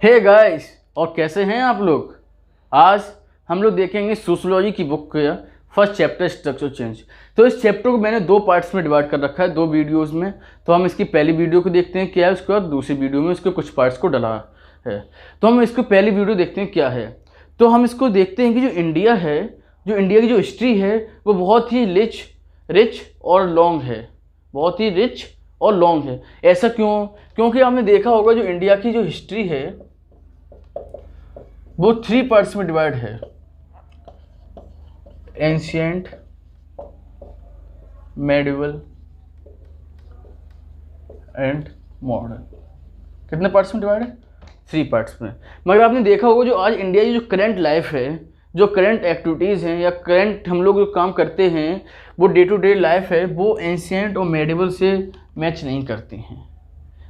Hey guys, और कैसे हैं आप लोग। आज हम लोग देखेंगे सोशियोलॉजी की बुक का फर्स्ट चैप्टर स्ट्रक्चर चेंज। तो इस चैप्टर को मैंने दो पार्ट्स में डिवाइड कर रखा है, दो वीडियोस में। तो हम इसकी पहली वीडियो को देखते हैं क्या है, उसके बाद दूसरी वीडियो में उसके कुछ पार्ट्स को डाला है। तो हम इसको पहली वीडियो देखते हैं क्या है। तो हम इसको देखते हैं कि जो इंडिया है, जो इंडिया की जो हिस्ट्री है वो बहुत ही रिच और लॉन्ग है, बहुत ही रिच और लॉन्ग है। ऐसा क्यों? क्योंकि आपने देखा होगा जो इंडिया की जो हिस्ट्री है वो 3 पार्ट्स में डिवाइड है, एंशिएंट, मेडिवल एंड मॉडर्न। कितने पार्ट्स में डिवाइड है? 3 पार्ट्स में। मगर आपने देखा होगा जो आज इंडिया की जो करंट लाइफ है, जो करंट एक्टिविटीज़ हैं या करंट हम लोग जो काम करते हैं, वो डे टू डे लाइफ है, वो एंशिएंट और मेडिवल से मैच नहीं करती हैं।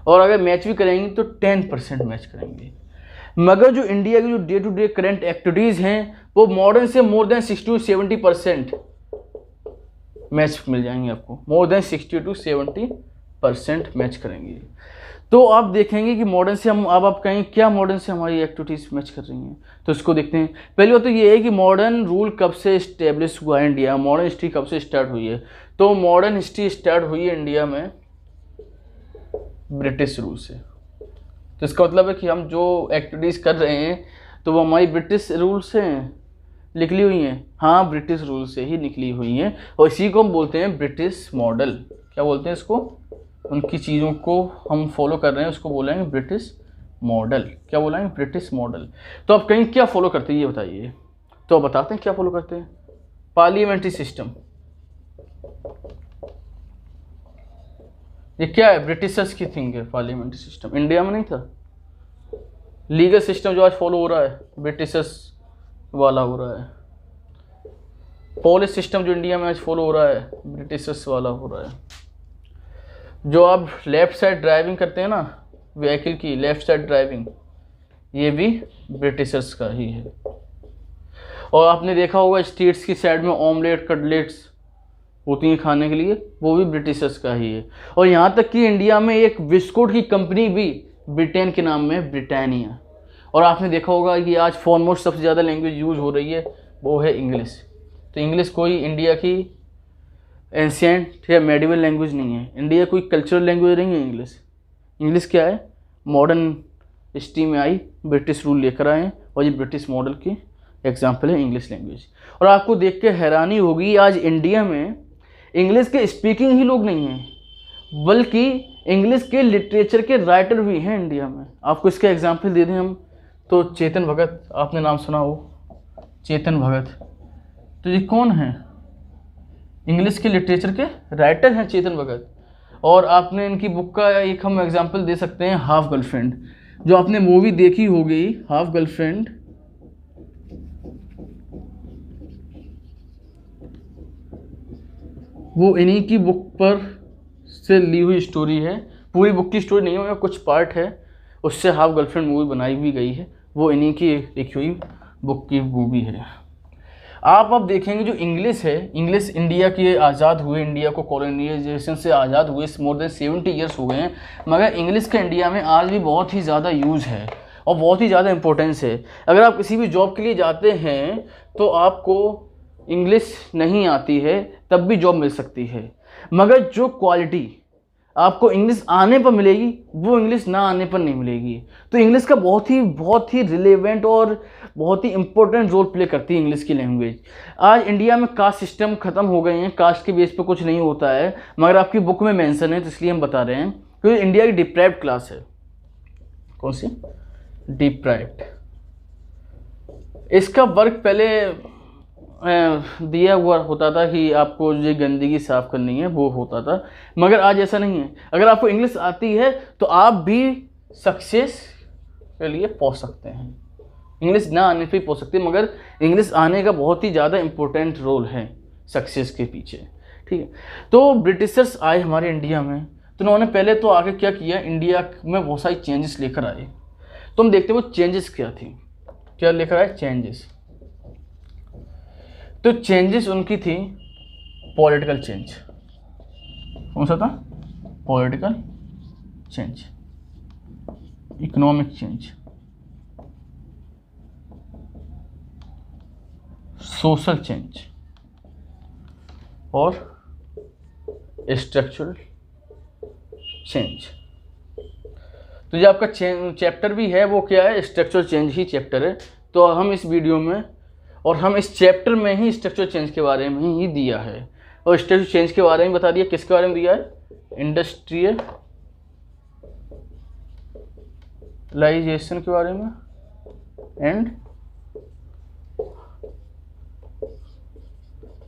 और अगर मैच भी करेंगी तो 10% मैच करेंगे। मगर जो इंडिया की जो day to day current activities हैं वो मॉडर्न से मोर देन 60 to 70% मैच मिल जाएंगे आपको, मोर देन 60 to 70% मैच करेंगे। तो आप देखेंगे कि मॉडर्न से हम, अब आप कहेंगे क्या मॉडर्न से हमारी एक्टिविटीज़ मैच कर रही हैं, तो इसको देखते हैं। पहली बात तो ये है कि मॉडर्न रूल कब से इस्टेब्लिश हुआ है इंडिया, मॉडर्न हिस्ट्री कब से स्टार्ट हुई है। तो मॉडर्न हिस्ट्री स्टार्ट हुई है इंडिया में ब्रिटिश रूल से। तो इसका मतलब है कि हम जो एक्टिविटीज़ कर रहे हैं तो वो हमारी ब्रिटिश रूल से निकली हुई हैं। हाँ, ब्रिटिश रूल से ही निकली हुई हैं, और इसी को हम बोलते हैं ब्रिटिश मॉडल। क्या बोलते हैं इसको? उनकी चीज़ों को हम फॉलो कर रहे हैं उसको बोलेंगे ब्रिटिश मॉडल। क्या बोलेंगे? British model. तो आप कहीं क्या फॉलो करते हैं ये बताइए। तो आप बताते हैं क्या फॉलो करते हैं। Parliamentary system. ये क्या है? ब्रिटिशर्स की थिंग है पार्लियामेंट्री सिस्टम, इंडिया में नहीं था। लीगल सिस्टम जो आज फॉलो हो रहा है ब्रिटिशर्स वाला हो रहा है। पॉलिस सिस्टम जो इंडिया में आज फॉलो हो रहा है ब्रिटिशर्स वाला हो रहा है। जो आप लेफ्ट साइड ड्राइविंग करते हैं ना व्हीकल की, लेफ्ट साइड ड्राइविंग, ये भी ब्रिटिशर्स का ही है। और आपने देखा होगा स्ट्रीट्स की साइड में ऑमलेट कटलेट्स होती हैं खाने के लिए, वो भी ब्रिटिशर्स का ही है। और यहाँ तक कि इंडिया में एक बिस्कुट की कंपनी भी ब्रिटेन के नाम में, ब्रिटानिया। और आपने देखा होगा कि आज फॉरमोस्ट सबसे ज़्यादा लैंग्वेज यूज हो रही है वो है इंग्लिश। तो इंग्लिश कोई इंडिया की एंशिएंट या मेडिवल लैंग्वेज नहीं है, इंडिया कोई कल्चरल लैंग्वेज नहीं है इंग्लिश। इंग्लिश क्या है? मॉडर्न हिस्ट्री में आई, ब्रिटिश रूल लेकर आए, और ये ब्रिटिश मॉडल की एग्जाम्पल है इंग्लिश लैंग्वेज। और आपको देख के हैरानी होगी आज इंडिया में इंग्लिश के स्पीकिंग ही लोग नहीं हैं, बल्कि इंग्लिश के लिटरेचर के राइटर भी हैं इंडिया में। आपको इसका एग्जाम्पल दे दें हम, तो चेतन भगत, आपने नाम सुना हो चेतन भगत। तो ये कौन है? इंग्लिश के लिटरेचर के राइटर हैं चेतन भगत। और आपने इनकी बुक का एक हम एग्जाम्पल दे सकते हैं हाफ गर्लफ्रेंड, जो आपने मूवी देखी होगी हाफ गर्लफ्रेंड। वो इन्हीं की बुक पर से ली हुई स्टोरी है, पूरी बुक की स्टोरी नहीं है, कुछ पार्ट है उससे हाफ गर्लफ्रेंड मूवी बनाई भी गई है। वो इन्हीं की लिखी हुई बुक की मूवी है। आप अब देखेंगे जो इंग्लिश है, इंग्लिश इंडिया के आज़ाद हुए, इंडिया को कॉलोनाइजेशन से आज़ाद हुए मोर देन 70 ईयर्स हो गए हैं, मगर इंग्लिश का इंडिया में आज भी बहुत ही ज़्यादा यूज़ है और बहुत ही ज़्यादा इंपॉर्टेंस है। अगर आप किसी भी जॉब के लिए जाते हैं तो आपको इंग्लिश नहीं आती है तब भी जॉब मिल सकती है, मगर जो क्वालिटी आपको इंग्लिश आने पर मिलेगी वो इंग्लिश ना आने पर नहीं मिलेगी। तो इंग्लिश का बहुत ही रिलेवेंट और बहुत ही इंपॉर्टेंट रोल प्ले करती है इंग्लिश की लैंग्वेज। आज इंडिया में कास्ट सिस्टम ख़त्म हो गए हैं, कास्ट के बेस पे कुछ नहीं होता है, मगर आपकी बुक में मेंशन है तो इसलिए हम बता रहे हैं। क्योंकि इंडिया की डिप्राइव्ड क्लास है। कौन सी? डिप्राइव्ड। इसका वर्क पहले दिया हुआ होता था कि आपको जो गंदगी साफ़ करनी है वो होता था, मगर आज ऐसा नहीं है। अगर आपको इंग्लिश आती है तो आप भी सक्सेस के लिए पहुंच सकते हैं। इंग्लिश ना आने पे पहुंच सकते हैं, मगर इंग्लिश आने का बहुत ही ज़्यादा इम्पोर्टेंट रोल है सक्सेस के पीछे। ठीक है। तो ब्रिटिशर्स आए हमारे इंडिया में, तो उन्होंने पहले तो आगे क्या किया, इंडिया में बहुत सारी चेंजेस लेकर आए। तो हम देखते हैं वो चेंजेस क्या थी, क्या लेकर आए चेंजेस। तो चेंजेस उनकी थी पॉलिटिकल चेंज। कौन सा था? Political change, economic change, social change और स्ट्रक्चरल चेंज। तो जो आपका चैप्टर भी है वो क्या है, स्ट्रक्चरल चेंज ही चैप्टर है। तो हम इस वीडियो में और हम इस चैप्टर में ही स्ट्रक्चरल चेंज के बारे में ही दिया है, और स्ट्रक्चरल चेंज के बारे में बता दिया। किसके बारे में दिया है, इंडस्ट्रियलाइजेशन के बारे में एंड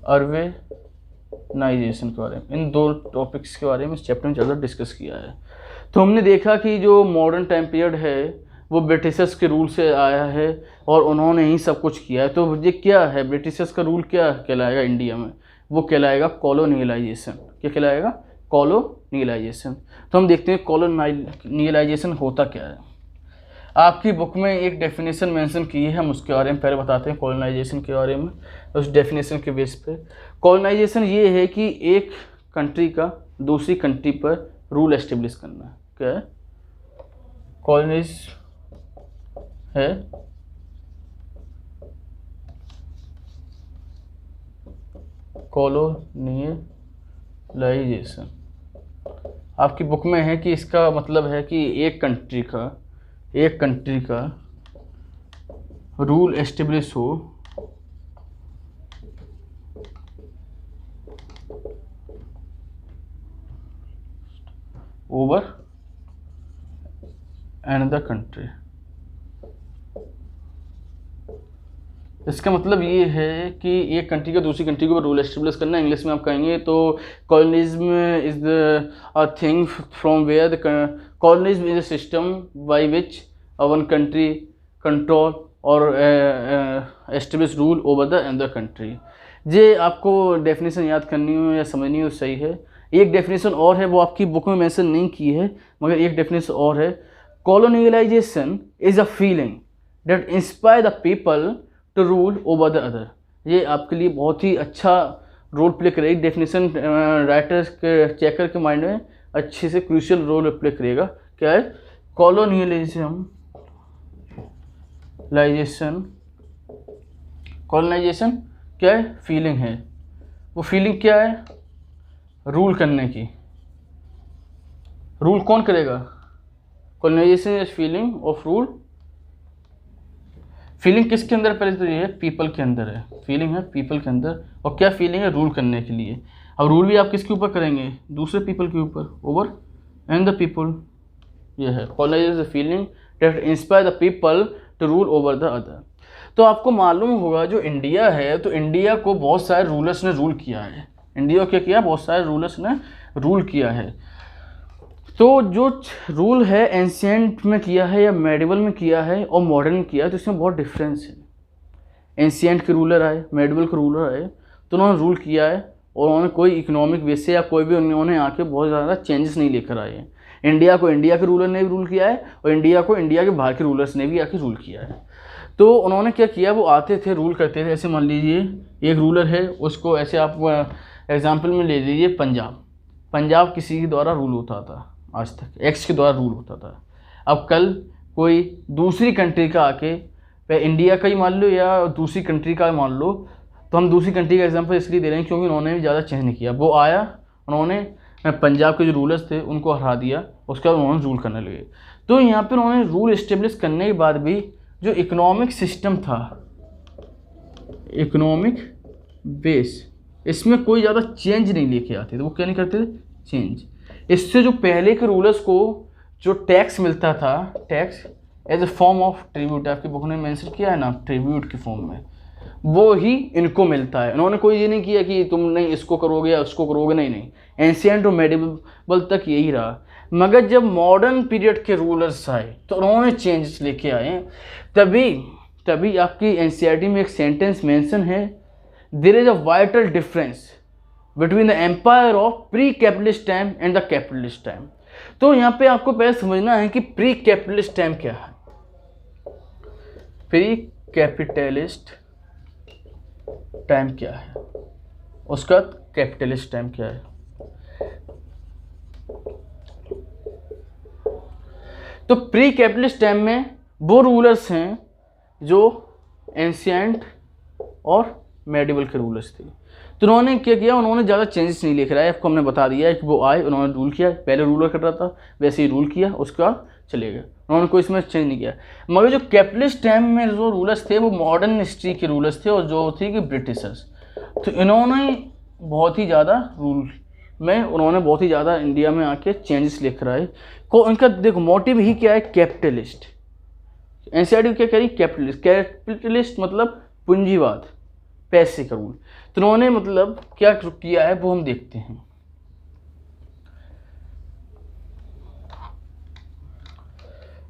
अर्बनाइजेशन के बारे में। इन दो टॉपिक्स के बारे में इस चैप्टर में ज़्यादा डिस्कस किया है। तो हमने देखा कि जो मॉडर्न टाइम पीरियड है वो ब्रिटिशर्स के रूल से आया है और उन्होंने ही सब कुछ किया है। तो ये क्या है, ब्रिटिशर्स का रूल क्या कहलाएगा इंडिया में, वो कहलाएगा कॉलोनियलाइजेशन। क्या कहलाएगा, कॉलोनियलाइजेशन। तो हम देखते हैं कॉलोनियलाइजेशन होता क्या है। आपकी बुक में एक डेफिनेशन मेंशन की है, हम उसके बारे में पहले बताते हैं कॉलोनाइजेशन के बारे में। उस डेफिनेशन के बेस पे कॉलोनाइजेशन ये है कि एक कंट्री का दूसरी कंट्री पर रूल एस्टेब्लिश करना। क्या है, कॉलोनाइज है कॉलोनियलाइजेशन। आपकी बुक में है कि इसका मतलब है कि एक कंट्री का रूल एस्टेब्लिश हो ओवर अनदर कंट्री। इसका मतलब ये है कि एक कंट्री का दूसरी कंट्री के ऊपर रूल एस्टेब्लिश करना। इंग्लिश में आप कहेंगे तो colonialism is a thing from where the colonialism is a system by which one country control और establish rule over the another country. ये आपको डेफिनेशन याद करनी हो या समझनी हो सही है। एक डेफिनेशन और है, वो आपकी बुक में मेंशन नहीं की है, मगर एक डेफिनेशन और है, colonialisation is a feeling that inspire the people to rule over the other. ये आपके लिए बहुत ही अच्छा रोल प्ले करेगी। डेफिनेशन राइटर्स के चेकर के माइंड में अच्छे से क्रूशियल रोल प्ले करेगा। क्या है, कॉलोनाइजेशन क्या है, फीलिंग है। वो फीलिंग क्या है, रूल करने की। रूल कौन करेगा, colonisation is feeling of rule. Feeling किसके अंदर, पहले तो ये पीपल के अंदर है, फीलिंग है पीपल के अंदर। और क्या फीलिंग है, रूल करने के लिए। अब रूल भी आप किसके ऊपर करेंगे, दूसरे पीपल के ऊपर, ओवर एंड द पीपल। ये है colonisation feeling that inspire the people to rule over the other. तो आपको मालूम होगा जो इंडिया है, तो इंडिया को बहुत सारे रूलर्स ने रूल किया है। इंडिया को क्या किया, बहुत सारे रूलर्स ने रूल किया है। तो जो रूल है एंशिएंट में किया है या मेडिवल में किया है और मॉडर्न में किया है, तो इसमें बहुत डिफरेंस है। एंशिएंट के रूलर आए, मेडिवल के रूलर आए, तो उन्होंने रूल किया है और उन्होंने कोई इकोनॉमिक वे से या कोई भी उन्होंने आके बहुत ज़्यादा चेंजेस नहीं लेकर आए हैं। इंडिया को इंडिया के रूलर ने भी रूल किया है और इंडिया को इंडिया के बाहर के रूलर्स ने भी आके रूल किया है। तो उन्होंने क्या किया, वो आते थे, रूल करते थे। ऐसे मान लीजिए एक रूलर है, उसको ऐसे आप एग्जाम्पल में ले लीजिए पंजाब किसी के द्वारा रूल होता था, आज तक एक्स के द्वारा रूल होता था। अब कल कोई दूसरी कंट्री का आके, इंडिया का ही मान लो या दूसरी कंट्री का मान लो, तो हम दूसरी कंट्री का एग्जांपल इसलिए दे रहे हैं क्योंकि उन्होंने भी ज़्यादा चेंज नहीं किया। वो आया, उन्होंने पंजाब के जो रूलर्स थे उनको हरा दिया, उसके बाद उन्होंने रूल करने लगे। तो यहाँ पर उन्होंने रूल इस्टेब्लिश करने के बाद भी जो इकोनॉमिक सिस्टम था, इकोनॉमिक बेस, इसमें कोई ज़्यादा चेंज नहीं लेके आते थे। वो क्या नहीं करते थे, चेंज। इससे जो पहले के रूलर्स को जो टैक्स मिलता था, tax as a form of tribute, आपकी बुक ने मेंशन किया है ना, ट्रिब्यूट के फॉर्म में, वो ही इनको मिलता है। उन्होंने कोई ये नहीं किया कि तुम नहीं इसको करोगे या उसको करोगे, नहीं। एंशिएंट और मेडिवल तक यही रहा। मगर जब मॉडर्न पीरियड के रूलर्स आए तो उन्होंने चेंजेस लेके आए। तभी आपकी एनसीईआरटी में एक सेंटेंस मेंशन है, there is a vital difference between the empire of pre capitalist time and the capitalist time. तो यहाँ पे आपको पहले समझना है कि प्री कैपिटलिस्ट टाइम क्या है। प्री कैपिटलिस्ट टाइम क्या है, उसका कैपिटलिस्ट टाइम क्या है। तो प्री कैपिटलिस्ट टाइम में वो रूलर्स हैं जो एंशिएंट और मेडिवल के रूलर्स थे। तो उन्होंने क्या किया, उन्होंने ज़्यादा चेंजेस नहीं लेकर आए, आपको हमने बता दिया है कि वो आए, उन्होंने रूल किया, पहले रूलर कर रहा था वैसे ही रूल किया, उसके बाद चले गए, उन्होंने कोई इसमें चेंज नहीं किया। मगर जो कैपिटलिस्ट टाइम में जो रूलर्स थे वो मॉडर्न हिस्ट्री के रूलर्स थे, और जो थे कि ब्रिटिशर्स। तो इन्होंने बहुत ही ज़्यादा रूल में उन्होंने बहुत ही ज़्यादा इंडिया में आके चेंजेस लेकर आए को। इनका देखो मोटिव ही क्या है, कैपिटलिस्ट। एनसीईआरटी क्या कह रही, कैपिटलिस्ट। कैपिटलिस्ट मतलब पूंजीवाद, पैसे का रूल। तो उन्होंने मतलब क्या किया है वो हम देखते हैं।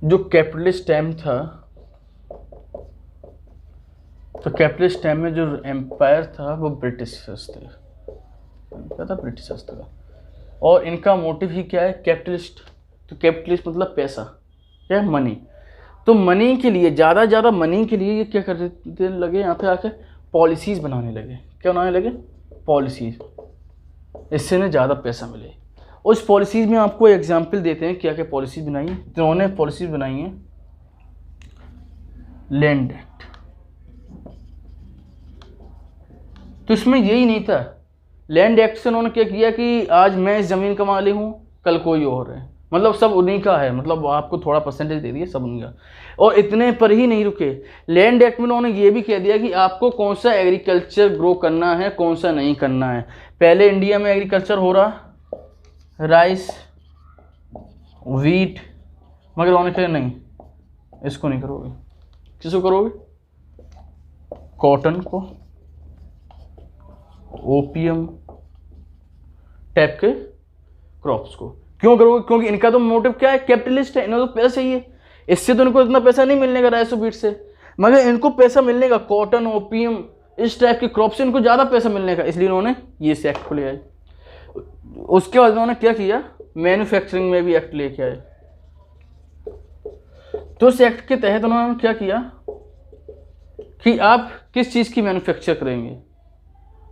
जो कैपिटलिस्ट टाइम था, तो कैपिटलिस्ट टाइम में जो एम्पायर था वो ब्रिटिशर्स थे, क्या था, ब्रिटिशर्स था। और इनका मोटिव ही क्या है, कैपिटलिस्ट। तो कैपिटलिस्ट मतलब पैसा, क्या, मनी। तो मनी के लिए, ज़्यादा मनी के लिए ये क्या करने लगे, यहाँ पे आके पॉलिसीज़ बनाने लगे। क्या बनाने लगे, पॉलिसीज़, इससे ना ज़्यादा पैसा मिले। उस पॉलिसीज़ में आपको एग्जाम्पल देते हैं क्या क्या पॉलिसीज़ बनाई है। तो उन्होंने पॉलिसीज़ बनाई हैं लैंड एक्ट। तो इसमें यही नहीं था, लैंड एक्ट से उन्होंने क्या किया कि आज मैं इस ज़मीन का मालिक हूँ, कल कोई और है, मतलब सब उन्हीं का है, मतलब आपको थोड़ा परसेंटेज दे दिया, सब उनका। और इतने पर ही नहीं रुके, लैंड एक्ट में उन्होंने ये भी कह दिया कि आपको कौन सा एग्रीकल्चर ग्रो करना है, कौन सा नहीं करना है। पहले इंडिया में एग्रीकल्चर हो रहा राइस, वीट, मगर उन्होंने कहा नहीं, इसको नहीं करोगे। किसको करोगे, कॉटन को, ओपियम टाइप के क्रॉप्स को। क्यों करोगे, क्योंकि इनका तो मोटिव क्या है, कैपिटलिस्ट है, इन्हें तो पैसा चाहिए। इससे तो इनको इतना पैसा नहीं मिलने का राइस और वीट से, मगर इनको पैसा मिलने का कॉटन, ओपियम, इस टाइप के क्रॉप से इनको ज़्यादा पैसा मिलने का, इसलिए उन्होंने ये एक्ट को ले आए। उसके बाद उन्होंने क्या किया, मैन्युफैक्चरिंग में भी एक्ट लेके आए। तो उस एक्ट के तहत उन्होंने क्या किया कि आप किस चीज़ की मैन्युफैक्चर करेंगे,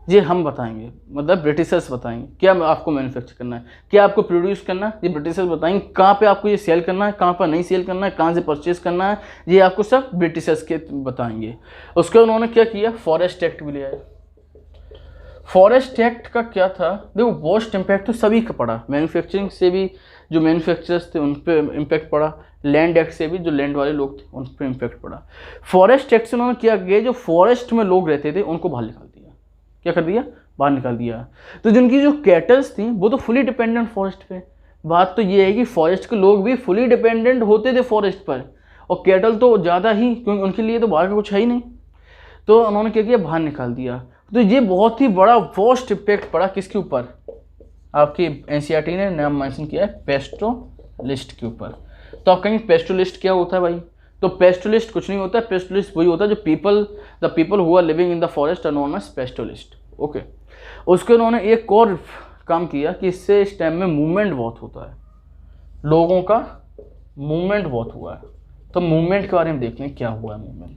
ये हम बताएंगे, मतलब ब्रिटिशर्स बताएंगे क्या आपको मैन्युफैक्चर करना है, क्या आपको प्रोड्यूस करना है, ये ब्रिटिशर्स बताएंगे। कहाँ पे आपको ये सेल करना है, कहाँ पर नहीं सेल करना है, कहाँ से परचेज करना है, ये आपको सब ब्रिटिशर्स के बताएंगे। उसके उन्होंने क्या किया, फॉरेस्ट एक्ट भी ले आए। फॉरेस्ट एक्ट का क्या था, देखो वर्स्ट इम्पैक्ट तो सभी का पड़ा, मैन्युफैक्चरिंग से भी जो मैन्युफैक्चरर्स थे उन पर इम्पैक्ट पड़ा, लैंड एक्ट से भी जो लैंड वाले लोग थे उन पर इम्पैक्ट पड़ा। फॉरेस्ट एक्ट से उन्होंने क्या किया, जो फॉरेस्ट में लोग रहते थे उनको बाहर निकाल दिया। क्या कर दिया, बाहर निकाल दिया। तो जिनकी जो कैटल्स थी वो तो फुली डिपेंडेंट फॉरेस्ट पे। बात तो ये है कि फॉरेस्ट के लोग भी फुली डिपेंडेंट होते थे फॉरेस्ट पर, और कैटल तो ज़्यादा ही, क्योंकि उनके लिए तो बाहर का कुछ है ही नहीं। तो उन्होंने क्या किया, बाहर निकाल दिया। तो ये बहुत ही बड़ा वर्स्ट इम्पैक्ट पड़ा किसके ऊपर, आपकी एनसीईआरटी ने नाम मेंशन किया है पेस्टोलिस्ट के ऊपर। तो आप कहेंगे पेस्टोलिस्ट क्या होता है भाई, तो पेस्टोलिस्ट कुछ नहीं होता है, पेस्टोलिस्ट वही होता है जो the people who are living in the forest are known as pastoralist. Okay, उसके उन्होंने एक और काम किया कि इससे इस टाइम में मूवमेंट बहुत होता है, लोगों का मूवमेंट बहुत हुआ है। तो मूवमेंट के बारे में देख लें क्या हुआ है मूवमेंट।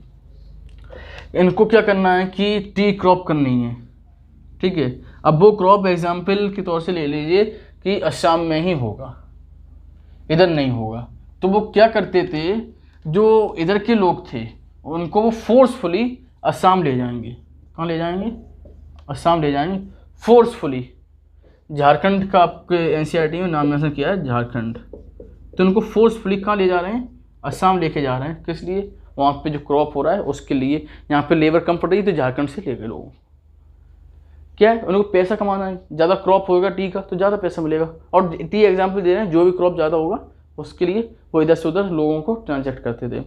इनको क्या करना है कि टी क्रॉप करनी है, ठीक है। अब वो क्रॉप एग्जाम्पल के तौर से ले लीजिए कि असम में ही होगा, इधर नहीं होगा। तो वो क्या करते थे, जो इधर के लोग थे उनको वो फोर्सफुली असम ले जाएंगे। कहाँ ले जाएंगे, असम ले जाएंगे फोर्सफुली। झारखंड का आपके एनसीईआरटी में नाम मेंशन किया है झारखंड। तो उनको फोर्सफुली कहाँ ले जा रहे हैं, असम लेके जा रहे हैं। किस लिए, वहाँ पे जो क्रॉप हो रहा है उसके लिए। यहाँ पे लेबर कम पड़ रही है तो झारखंड से ले गए लोग। क्या है, उनको पैसा कमाना है, ज़्यादा क्रॉप होगा टी का तो ज़्यादा पैसा मिलेगा। और टी एग्जाम्पल दे रहे हैं, जो भी क्रॉप ज़्यादा होगा उसके लिए वो इधर से उधर लोगों को ट्रांजेक्ट करते थे।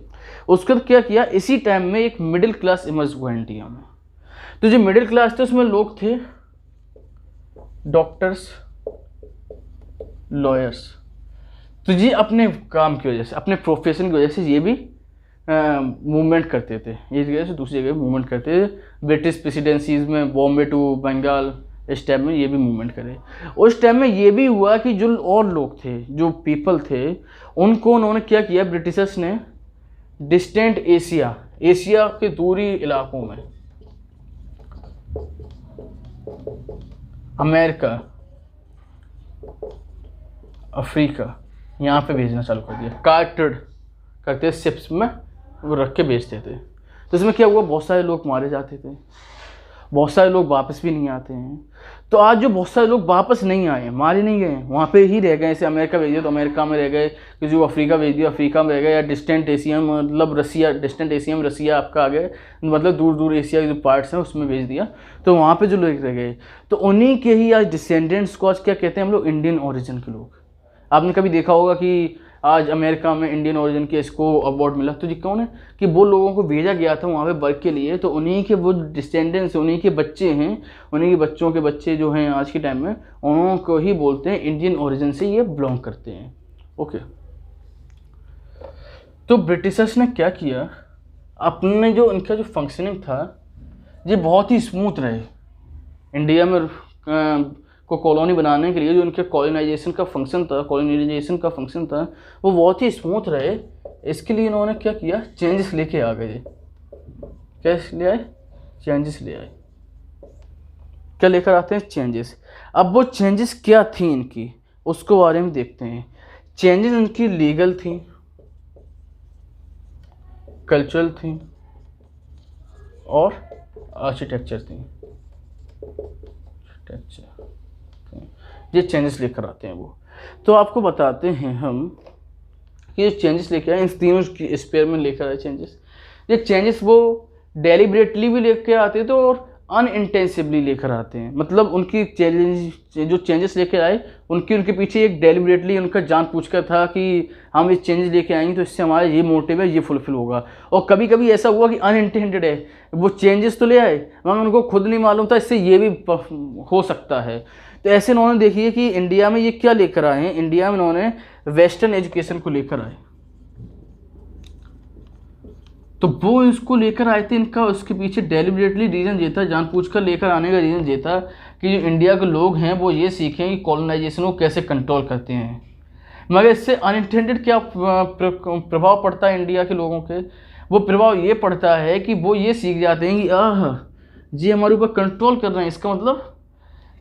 उसके बाद क्या किया, इसी टाइम में एक मिडिल क्लास इमर्ज हुआ इंडिया में। तो जो मिडिल क्लास थे उसमें लोग थे डॉक्टर्स, लॉयर्स। तो ये अपने काम की वजह से, अपने प्रोफेशन की वजह से ये भी मूवमेंट करते थे, एक जगह से दूसरी जगह मूवमेंट करते थे। ब्रिटिश प्रेसिडेंसीज में बॉम्बे टू बंगाल, इस टाइम में ये भी मूवमेंट करे। उस टाइम में ये भी हुआ कि जो और लोग थे, जो पीपल थे, उनको उन्होंने क्या किया, ब्रिटिशर्स ने डिस्टेंट एशिया, एशिया के दूरी इलाकों में, अमेरिका, अफ्रीका, यहाँ पे भेजना चालू कर दिया। कार्टेड करते शिप्स में वो रख के बेचते थे। तो इसमें क्या हुआ, बहुत सारे लोग मारे जाते थे, बहुत सारे लोग वापस भी नहीं आते हैं। तो आज जो बहुत सारे लोग वापस नहीं आए, मारे नहीं गए, वहाँ पे ही रह गए, जैसे अमेरिका भेज दिया तो अमेरिका में रह गए, किसी को अफ्रीका भेज दिया अफ्रीका में रह गए, या डिस्टेंट एशिया मतलब रसिया, डिस्टेंट एशिया में रसिया आपका आ गए, मतलब दूर दूर एशिया के जो पार्ट्स हैं उसमें भेज दिया, तो वहाँ पे जो लोग रह गए तो उन्हीं के ही आज डिसेंडेंट्स को आज क्या कहते हैं हम लोग, इंडियन ओरिजिन के लोग। आपने कभी देखा होगा कि आज अमेरिका में इंडियन ओरिजिन के इसको अवार्ड मिला, तो ये कौन है कि वो लोगों को भेजा गया था वहाँ पे वर्क के लिए, तो उन्हीं के वो डिस्टेंडेंट्स, उन्हीं के बच्चे हैं, उन्हीं के बच्चों के बच्चे जो हैं आज के टाइम में, उन्हों को ही बोलते हैं इंडियन ओरिजिन से ये बिलोंग करते हैं। ओके, तो ब्रिटिशर्स ने क्या किया, अपने जो इनका जो फंक्शनिंग था ये बहुत ही स्मूथ रहे। इंडिया में को कॉलोनी बनाने के लिए जो इनके कॉलोनाइजेशन का फंक्शन था, कॉलोनाइजेशन का फंक्शन था, वो बहुत ही स्मूथ रहे। इसके लिए इन्होंने क्या किया, चेंजेस लेके आ गए। क्या ले आए, चेंजेस ले आए। क्या लेकर आते हैं, चेंजेस। अब वो चेंजेस क्या थी इनकी, उसको बारे में देखते हैं। चेंजेस इनकी लीगल थी, कल्चरल थी और आर्किटेक्चर थी। ये चेंजेस लेकर आते हैं वो। तो आपको बताते हैं हम कि ये चेंजेस लेकर आए, इन तीनों की स्पेयर में लेकर आए चेंजेस। ये चेंजेस वो डेलिबरेटली भी लेकर आते हैं तो और अनइंटेंसिवली लेकर आते हैं। मतलब उनकी जो चेंजेस लेकर आए उनके पीछे एक डेलिबरेटली उनका जानबूझकर था कि हम ये चेंजेस लेके आएंगे तो इससे हमारा ये मोटिव है, ये फुलफिल होगा। और कभी कभी ऐसा हुआ कि अनइंटेंडेड है, वो चेंजेस तो ले आए मगर उनको खुद नहीं मालूम था इससे ये भी हो सकता है। तो ऐसे इन्होंने देखिए कि इंडिया में ये क्या लेकर आए हैं, इंडिया में इन्होंने वेस्टर्न एजुकेशन को लेकर आए। तो वो इसको लेकर आए थे, इनका उसके पीछे डेलिबरेटली रीज़न ये था, जानबूझकर लेकर आने का रीज़न ये था कि जो इंडिया के लोग हैं वो ये सीखें कि कॉलोनाइजेशन को कैसे कंट्रोल करते हैं। मगर इससे अनइंटेंडेड क्या प्रभाव पड़ता है इंडिया के लोगों के, वो प्रभाव ये पड़ता है कि वो ये सीख जाते हैं कि ये हमारे ऊपर कंट्रोल कर रहे हैं। इसका मतलब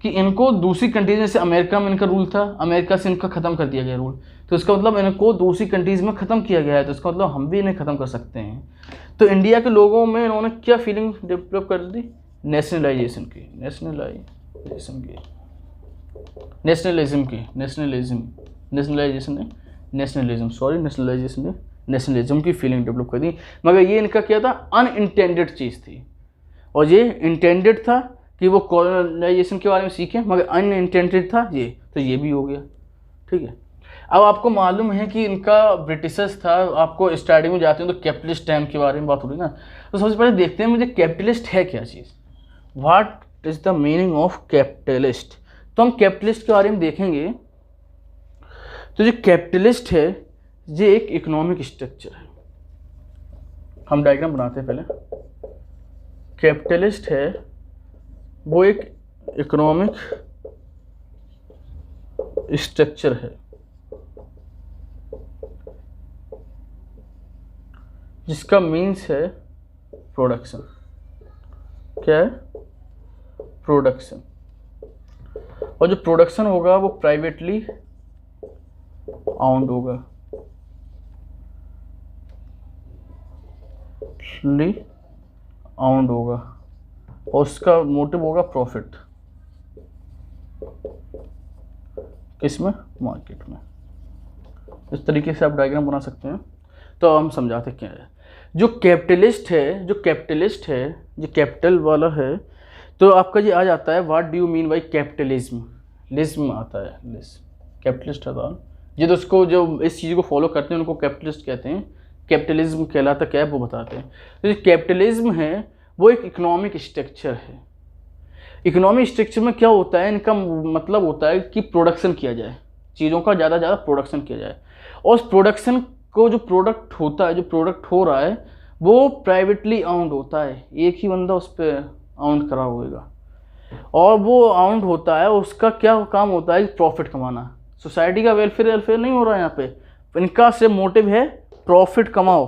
कि इनको दूसरी कंट्रीज, जैसे अमेरिका में इनका रूल था, अमेरिका से इनका ख़त्म कर दिया गया रूल, तो इसका मतलब इनको दूसरी कंट्रीज़ में ख़त्म किया गया है, तो इसका मतलब हम भी इन्हें ख़त्म कर सकते हैं। तो इंडिया के लोगों में इन्होंने क्या फीलिंग डेवलप कर दी, नेशनलाइजेशन की, नेशनलिज्म की फीलिंग डेवलप कर दी। मगर ये इनका क्या था, अनइंटेंडेड चीज़ थी, और ये इंटेंडेड था कि वो कॉलोनाइजेशन के बारे में सीखें, मगर अनइंटेंडेड था ये, तो ये भी हो गया। ठीक है, अब आपको मालूम है कि इनका ब्रिटिशर्स था, आपको स्टार्टिंग में जाते हैं तो कैपिटलिस्ट टाइम के बारे में बात हो रही ना, तो सबसे पहले देखते हैं मुझे कैपिटलिस्ट है क्या चीज़, what is the meaning of capitalist. तो हम कैपिटलिस्ट के बारे में देखेंगे। तो जो कैपिटलिस्ट है ये एक इकोनॉमिक स्ट्रक्चर है। हम डायग्राम बनाते हैं पहले। कैपिटलिस्ट है वो एक इकोनॉमिक स्ट्रक्चर है जिसका मीन्स है प्रोडक्शन। क्या है, प्रोडक्शन। और जो प्रोडक्शन होगा वो प्राइवेटली ऑन्ड होगा, ऑन्ड होगा, और उसका मोटिव होगा प्रॉफिट। किसमें, मार्केट में। इस तरीके से आप डायग्राम बना सकते हैं। तो हम समझाते क्या है। जो कैपिटलिस्ट है, जो कैपिटल वाला है, तो आपका ये आ जाता है what do you mean by capitalism. लिज्म आता है, कैपिटलिस्ट आता है ये, तो उसको जो इस चीज़ को फॉलो करते हैं उनको कैपिटलिस्ट कहते हैं। कैपिटलिज्म कहलाता क्या है वो बताते हैं। तो जो कैपिटलिज्म है वो एक इकोनॉमिक स्ट्रक्चर है। इकोनॉमिक स्ट्रक्चर में क्या होता है, इनका मतलब होता है कि प्रोडक्शन किया जाए, चीज़ों का ज़्यादा ज़्यादा प्रोडक्शन किया जाए, और उस प्रोडक्शन को जो प्रोडक्ट होता है, जो प्रोडक्ट हो रहा है वो प्राइवेटली ऑन्ड होता है, एक ही बंदा उस पर ऑन्ड करा होगा, और वो ऑन्ड होता है, उसका क्या काम होता है, प्रॉफिट कमाना। सोसाइटी का वेलफेयर नहीं हो रहा है यहाँ पे, इनका सिर्फ मोटिव है प्रॉफिट कमाओ,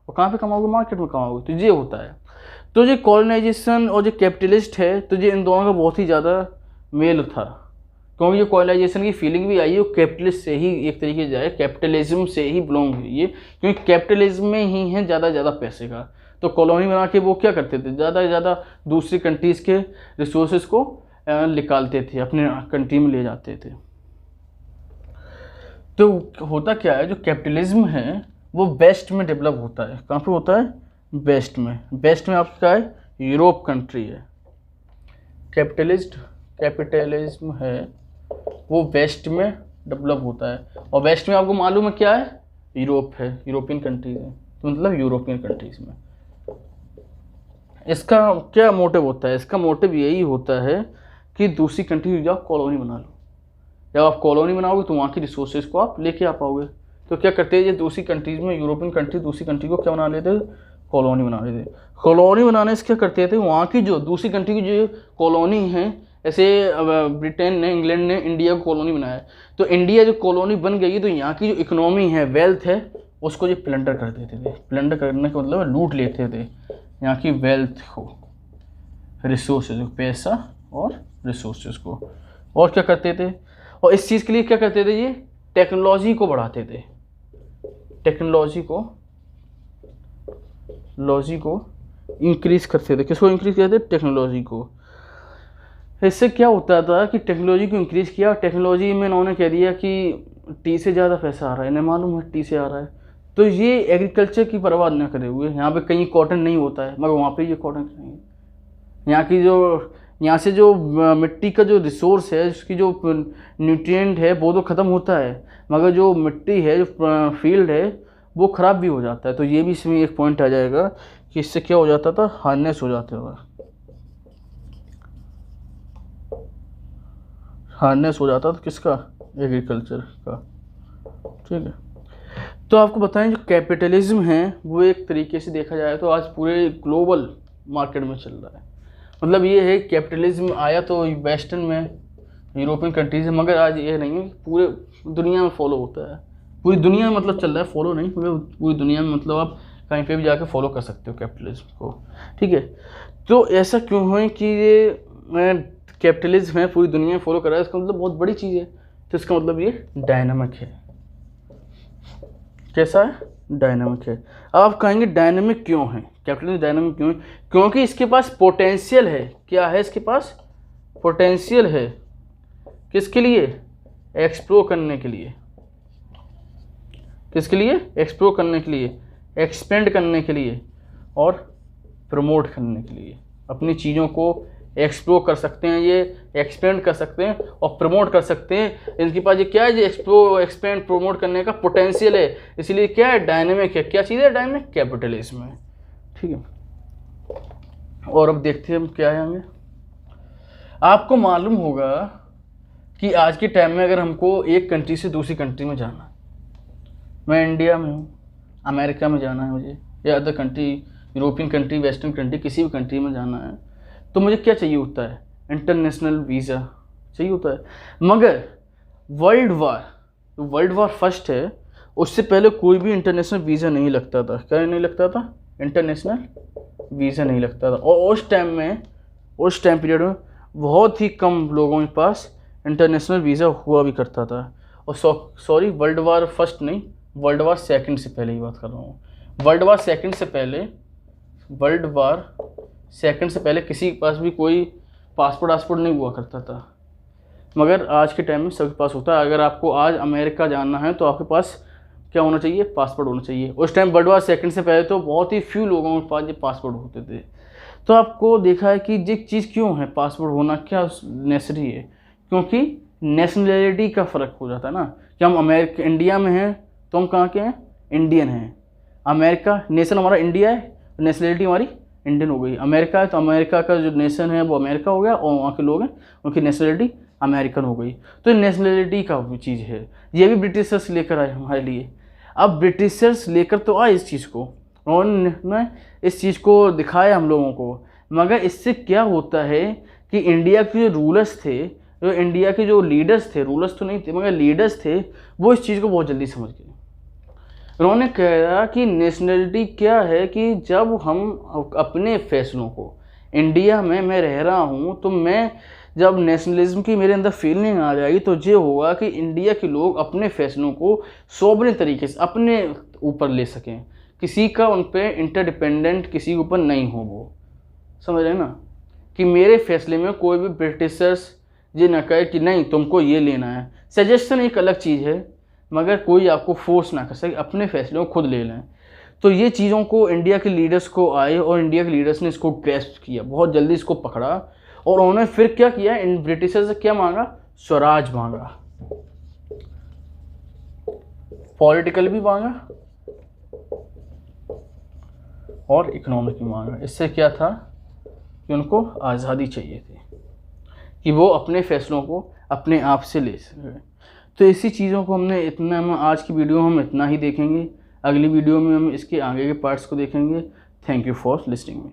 और कहाँ पे कमाओगे, मार्केट में कमाओगे। तो ये होता है। तो ये कॉलोनाइजेशन और जो कैपिटलिस्ट है, तो ये इन दोनों का बहुत ही ज़्यादा मेल था, क्योंकि जो कॉलोनाइजेशन की फीलिंग भी आई है वो कैपिटलिस्ट से ही एक तरीके से जाए, कैपिटलिज्म से ही बिलोंग हुई है, क्योंकि कैपिटलिज्म में ही है ज़्यादा पैसे का। तो कॉलोनी बना के वो क्या करते थे, ज़्यादा से ज़्यादा दूसरी कंट्रीज़ के रिसोर्सेज को निकालते थे, अपने कंट्री में ले जाते थे। तो होता क्या है, जो कैपिटलिज्म है वो वेस्ट में डेवलप होता है। कहाँ पे होता है, वेस्ट में। वेस्ट में आपका क्या है, यूरोप कंट्री है। कैपिटलिज्म है वो वेस्ट में डेवलप होता है, और वेस्ट में आपको मालूम है क्या है, यूरोप है, यूरोपियन कंट्रीज है, तो मतलब यूरोपियन कंट्रीज में। इसका क्या मोटिव होता है, इसका मोटिव यही होता है कि दूसरी कंट्री में जाओ कॉलोनी बना लो। जब आप कॉलोनी बनाओगे तो वहाँ की रिसोर्सेज को आप लेके आ पाओगे। तो क्या करते हैं, ये दूसरी कंट्रीज में यूरोपियन कंट्री दूसरी कंट्री को क्या बना लेते, कॉलोनी बना लेते। कॉलोनी बनाने से क्या करते थे, वहाँ की जो दूसरी कंट्री की जो कॉलोनी है, ऐसे ब्रिटेन ने, इंग्लैंड ने इंडिया को कॉलोनी बनाया, तो इंडिया जो कॉलोनी बन गई तो यहाँ की जो इकोनॉमी है, वेल्थ है, उसको ये प्लंडर कर देते थे। प्लंडर करने का मतलब लूट लेते थे यहाँ की वेल्थ को, रिसोर्सेज को, पैसा और रिसोर्सेज को। और क्या करते थे, और इस चीज़ के लिए क्या करते थे, ये टेक्नोलॉजी को बढ़ाते थे। टेक्नोलॉजी को इंक्रीज करते थे। किसको इंक्रीज करते थे, टेक्नोलॉजी को। इससे क्या होता था कि टेक्नोलॉजी को इंक्रीज किया, टेक्नोलॉजी में इन्होंने कह दिया कि टी से ज़्यादा पैसा आ रहा है, इन्हें मालूम है टी से आ रहा है, तो ये एग्रीकल्चर की परवाह न करे हुए, यहाँ पे कहीं कॉटन नहीं होता है मगर वहाँ पे ये कॉटन नहीं है। यहाँ से जो मिट्टी का जो रिसोर्स है, उसकी जो न्यूट्रिएंट है वो तो ख़त्म होता है, मगर जो मिट्टी है, जो फील्ड है, वो ख़राब भी हो जाता है। तो ये भी इसमें एक पॉइंट आ जाएगा कि इससे क्या हो जाता था, हार्नेस हो जाते हुआ, हार्नेस हो जाता था किसका, एग्रीकल्चर का। ठीक है, तो आपको बताएं जो कैपिटलिज्म है वो एक तरीके से देखा जाए तो आज पूरे ग्लोबल मार्केट में चल रहा है। मतलब ये है, कैपिटलिज्म आया तो वेस्टर्न में, यूरोपियन कंट्रीज में, मगर आज ये नहीं है पूरे दुनिया में फॉलो होता है। पूरी दुनिया में मतलब चल रहा है, फॉलो नहीं, मगर पूरी दुनिया में मतलब आप कहीं पे भी जाके फॉलो कर सकते हो कैपिटलिज्म को। ठीक है, तो ऐसा क्यों है कि ये कैपिटलिज्म है पूरी दुनिया में फॉलो कर रहा है, इसका मतलब बहुत बड़ी चीज़ है। तो इसका मतलब ये डायनामिक है। कैसा है, डायनामिक है। अब आप कहेंगे डायनामिक क्यों है, कैपिटलिज्म डायनामिक क्यों है, क्योंकि इसके पास पोटेंशियल है। क्या है इसके पास, पोटेंशियल है, किसके लिए, एक्सप्लोर करने के लिए। किसके लिए, एक्सप्लोर करने के लिए, एक्सपेंड करने के लिए और प्रमोट करने के लिए। अपनी चीज़ों को एक्सप्लोर कर सकते हैं, ये एक्सपेंड कर सकते हैं और प्रमोट कर सकते हैं। इनके पास ये क्या है, ये एक्सपेंड प्रमोट करने का पोटेंशियल है, इसलिए क्या है, डायनेमिक है। क्या चीज़ है, डायनेमिक, कैपिटलिज्म है। ठीक है, और अब देखते हैं हम क्या है आगे। आपको मालूम होगा कि आज के टाइम में अगर हमको एक कंट्री से दूसरी कंट्री में जाना है, मैं इंडिया में हूँ, अमेरिका में जाना है मुझे, या other country, European country, western country, किसी भी कंट्री में जाना है, तो मुझे क्या चाहिए होता है, इंटरनेशनल वीज़ा चाहिए होता है। मगर वर्ल्ड वार फर्स्ट है, उससे पहले कोई भी इंटरनेशनल वीज़ा नहीं लगता था। क्या नहीं लगता था, इंटरनेशनल वीज़ा नहीं लगता था। और उस टाइम पीरियड में बहुत ही कम लोगों के पास इंटरनेशनल वीज़ा हुआ भी करता था। और सॉरी, वर्ल्ड वार फर्स्ट नहीं, वर्ल्ड वार सेकंड से पहले ही बात कर रहा हूँ। वर्ल्ड वार सेकंड से पहले किसी के पास भी कोई पासपोर्ट नहीं हुआ करता था, मगर आज के टाइम में सबके पास होता है। अगर आपको आज अमेरिका जाना है तो आपके पास क्या होना चाहिए, पासपोर्ट होना चाहिए। उस टाइम वर्ल्ड वार सेकंड से पहले तो बहुत ही फ्यू लोगों के पास ये पासपोर्ट होते थे। तो आपको देखा है कि ये चीज़ क्यों है, पासपोर्ट होना क्या नेसेसरी है, क्योंकि नेशनलिटी का फ़र्क हो जाता है ना, कि हम इंडिया में हैं तो हम कहाँ के हैं, इंडियन हैं। अमेरिका नेशन हमारा इंडिया है, नेशनलिटी हमारी इंडियन हो गई। अमेरिका है तो अमेरिका का जो नेशन है वो अमेरिका हो गया, और वहाँ के लोग हैं उनकी नेशनलिटी अमेरिकन हो गई। तो नेशनलिटी का भी चीज़ है, ये भी ब्रिटिशर्स लेकर आए हमारे लिए। अब ब्रिटिशर्स लेकर तो आए इस चीज़ को, उन्होंने इस चीज़ को दिखाया हम लोगों को, मगर इससे क्या होता है कि इंडिया के जो रूलर्स थे, जो इंडिया के जो लीडर्स थे, रूलर्स तो नहीं थे मगर लीडर्स थे, वो इस चीज़ को बहुत जल्दी समझ गए। उन्होंने कहा कि नेशनलिटी क्या है, कि जब हम अपने फैसलों को, इंडिया में मैं रह रहा हूँ तो मैं जब नेशनलिज्म की मेरे अंदर फीलिंग आ जाएगी तो ये होगा कि इंडिया के लोग अपने फैसलों को सोवरेन तरीके से अपने ऊपर ले सकें। किसी का उन पे इंटरडिपेंडेंट किसी के ऊपर नहीं हो, वो समझ रहे ना, कि मेरे फैसले में कोई भी ब्रिटिशर्स ये ना कहे कि नहीं तुमको ये लेना है। सजेशन एक अलग चीज़ है, मगर कोई आपको फोर्स ना कर सके, अपने फैसले को खुद ले लें। तो ये चीज़ों को इंडिया के लीडर्स को आए और इंडिया के लीडर्स ने इसको ग्रैस्प किया, बहुत जल्दी इसको पकड़ा, और उन्होंने फिर क्या किया, इन ब्रिटिशर्स से क्या मांगा, स्वराज मांगा, पॉलिटिकल भी मांगा और इकोनॉमिक भी मांगा। इससे क्या था कि उनको आज़ादी चाहिए थी कि वो अपने फैसलों को अपने आप से ले सकें। तो इसी चीज़ों को हमने इतना, हम आज की वीडियो हम इतना ही देखेंगे। अगली वीडियो में हम इसके आगे के पार्ट्स को देखेंगे। Thank you for listening me.